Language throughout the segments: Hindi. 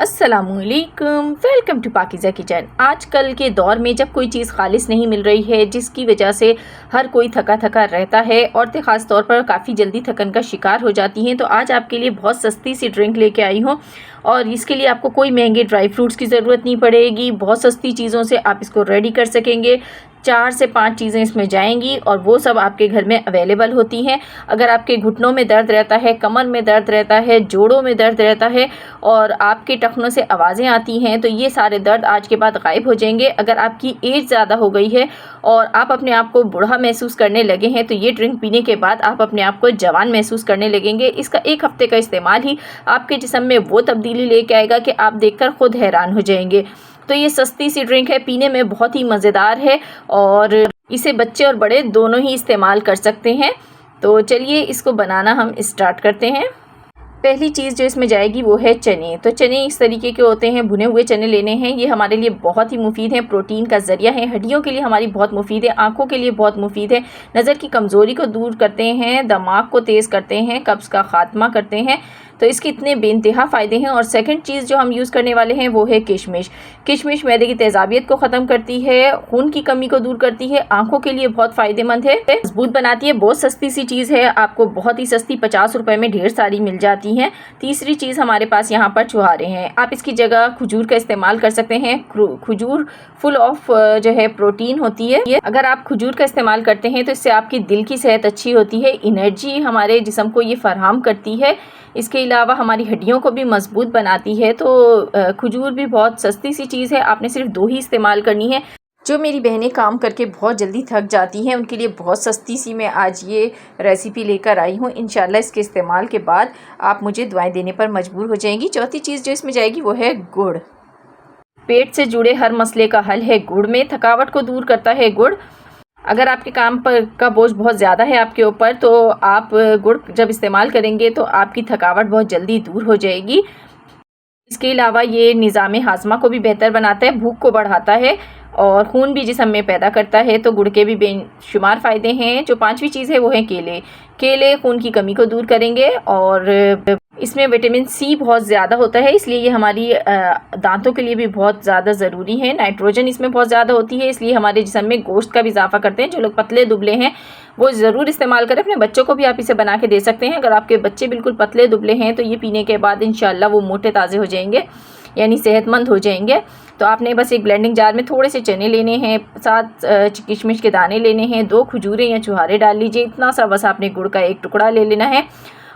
अस्सलामुअलैकुम, वेलकम टू पाकिज़ा किचन। आजकल के दौर में जब कोई चीज़ खालिस नहीं मिल रही है, जिसकी वजह से हर कोई थका थका रहता है, औरतें ख़ास तौर पर काफ़ी जल्दी थकन का शिकार हो जाती हैं। तो आज आपके लिए बहुत सस्ती सी ड्रिंक लेके आई हूँ और इसके लिए आपको कोई महंगे ड्राई फ्रूट्स की ज़रूरत नहीं पड़ेगी। बहुत सस्ती चीज़ों से आप इसको रेडी कर सकेंगे। 4 से 5 चीज़ें इसमें जाएंगी और वो सब आपके घर में अवेलेबल होती हैं। अगर आपके घुटनों में दर्द रहता है, कमर में दर्द रहता है, जोड़ों में दर्द रहता है और आपके टखनों से आवाज़ें आती हैं, तो ये सारे दर्द आज के बाद गायब हो जाएंगे। अगर आपकी एज ज़्यादा हो गई है और आप अपने आप को बूढ़ा महसूस करने लगे हैं, तो ये ड्रिंक पीने के बाद आप अपने आप को जवान महसूस करने लगेंगे। इसका 1 हफ्ते का इस्तेमाल ही आपके जिस्म में वो तब्दीली लेके आएगा कि आप देखकर खुद हैरान हो जाएंगे। तो ये सस्ती सी ड्रिंक है, पीने में बहुत ही मज़ेदार है और इसे बच्चे और बड़े दोनों ही इस्तेमाल कर सकते हैं। तो चलिए इसको बनाना हम स्टार्ट करते हैं। पहली चीज़ जो इसमें जाएगी वो है चने। तो चने इस तरीके के होते हैं, भुने हुए चने लेने हैं। ये हमारे लिए बहुत ही मुफीद हैं, प्रोटीन का ज़रिया है, हड्डियों के लिए हमारी बहुत मुफीद है, आँखों के लिए बहुत मुफीद है, नज़र की कमज़ोरी को दूर करते हैं, दिमाग को तेज़ करते हैं, कब्ज़ का ख़ात्मा करते हैं। तो इसके इतने बेइंतहा फ़ायदे हैं। और सेकंड चीज़ जो हम यूज़ करने वाले हैं वो है किशमिश। किशमिश मैदे की तेज़ाबियत को ख़त्म करती है, खून की कमी को दूर करती है, आँखों के लिए बहुत फ़ायदेमंद है, मजबूत बनाती है। बहुत सस्ती सी चीज़ है, आपको बहुत ही सस्ती 50 रुपये में ढेर सारी मिल जाती हैं। तीसरी चीज़ हमारे पास यहाँ पर छुहारे हैं। आप इसकी जगह खजूर का इस्तेमाल कर सकते हैं। खजूर फुल ऑफ जो है प्रोटीन होती है। अगर आप खजूर का इस्तेमाल करते हैं तो इससे आपकी दिल की सेहत अच्छी होती है, एनर्जी हमारे जिस्म को ये फराहम करती है। इसके अलावा हमारी हड्डियों को भी मजबूत बनाती है। तो खजूर भी बहुत सस्ती सी चीज़ है, आपने सिर्फ 2 ही इस्तेमाल करनी है। जो मेरी बहनें काम करके बहुत जल्दी थक जाती हैं, उनके लिए बहुत सस्ती सी मैं आज ये रेसिपी लेकर आई हूँ। इंशाल्लाह इसके इस्तेमाल के बाद आप मुझे दुआएं देने पर मजबूर हो जाएंगी। चौथी चीज़ जो इसमें जाएगी वो है गुड़। पेट से जुड़े हर मसले का हल है गुड़ में, थकावट को दूर करता है गुड़। अगर आपके काम पर का बोझ बहुत ज़्यादा है आपके ऊपर, तो आप गुड़ जब इस्तेमाल करेंगे तो आपकी थकावट बहुत जल्दी दूर हो जाएगी। इसके अलावा ये निज़ाम हाज़मा को भी बेहतर बनाता है, भूख को बढ़ाता है और खून भी जिस्म में पैदा करता है। तो गुड़ के भी बेशुमार फ़ायदे हैं। जो 5वीं चीज़ है वो है केले। केले खून की कमी को दूर करेंगे और इसमें विटामिन सी बहुत ज़्यादा होता है, इसलिए ये हमारी दांतों के लिए भी बहुत ज़्यादा ज़रूरी है। नाइट्रोजन इसमें बहुत ज़्यादा होती है, इसलिए हमारे जिस्म में गोश्त का भी इजाफा करते हैं। जो लोग पतले दुबले हैं वो ज़रूर इस्तेमाल करें। अपने बच्चों को भी आप इसे बना के दे सकते हैं। अगर आपके बच्चे बिल्कुल पतले दुबले हैं तो ये पीने के बाद इंशाल्लाह वो मोटे ताज़े हो जाएंगे, यानी सेहतमंद हो जाएंगे। तो आपने बस एक ब्लेंडिंग जार में थोड़े से चने लेने हैं, 7 किशमिश के दाने लेने हैं, 2 खजूरें या छुहारे डाल लीजिए। इतना सा बस आपने गुड़ का 1 टुकड़ा ले लेना है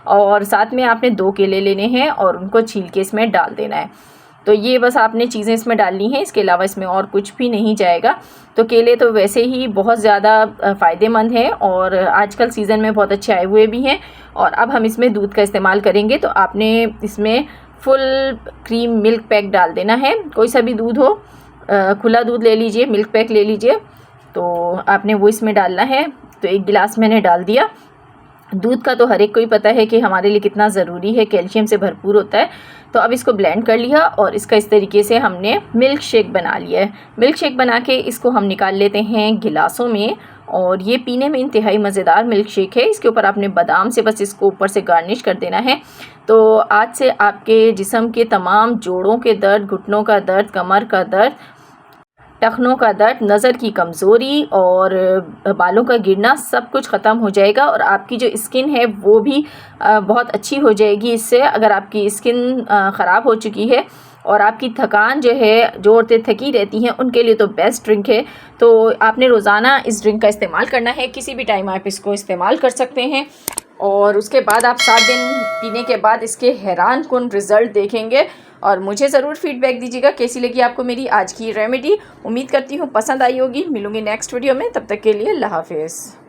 और साथ में आपने 2 केले लेने हैं और उनको छील के इसमें डाल देना है। तो ये बस आपने चीज़ें इसमें डालनी हैं, इसके अलावा इसमें और कुछ भी नहीं जाएगा। तो केले तो वैसे ही बहुत ज़्यादा फ़ायदेमंद हैं और आजकल सीज़न में बहुत अच्छे आए हुए भी हैं। और अब हम इसमें दूध का इस्तेमाल करेंगे, तो आपने इसमें फुल क्रीम मिल्क पैक डाल देना है। कोई सा भी दूध हो, खुला दूध ले लीजिए, मिल्क पैक ले लीजिए, तो आपने वो इसमें डालना है। तो 1 गिलास मैंने डाल दिया। दूध का तो हर एक को ही पता है कि हमारे लिए कितना ज़रूरी है, कैल्शियम से भरपूर होता है। तो अब इसको ब्लेंड कर लिया और इसका इस तरीके से हमने मिल्क शेक बना लिया है। मिल्क शेक बना के इसको हम निकाल लेते हैं गिलासों में और ये पीने में इंतहाई मज़ेदार मिल्क शेक है। इसके ऊपर आपने बादाम से बस इसको ऊपर से गार्निश कर देना है। तो आज से आपके जिस्म के तमाम जोड़ों के दर्द, घुटनों का दर्द, कमर का दर्द, टखनों का दर्द, नज़र की कमज़ोरी और बालों का गिरना सब कुछ ख़त्म हो जाएगा और आपकी जो स्किन है वो भी बहुत अच्छी हो जाएगी इससे। अगर आपकी स्किन ख़राब हो चुकी है और आपकी थकान जो है, जो औरतें थकी रहती हैं, उनके लिए तो बेस्ट ड्रिंक है। तो आपने रोज़ाना इस ड्रिंक का इस्तेमाल करना है, किसी भी टाइम आप इसको इस्तेमाल कर सकते हैं और उसके बाद आप 7 दिन पीने के बाद इसके हैरान कुन रिज़ल्ट देखेंगे। और मुझे ज़रूर फीडबैक दीजिएगा कैसी लगी आपको मेरी आज की रेमेडी। उम्मीद करती हूँ पसंद आई होगी। मिलूँगी नेक्स्ट वीडियो में, तब तक के लिए अल्लाह हाफ़िज़।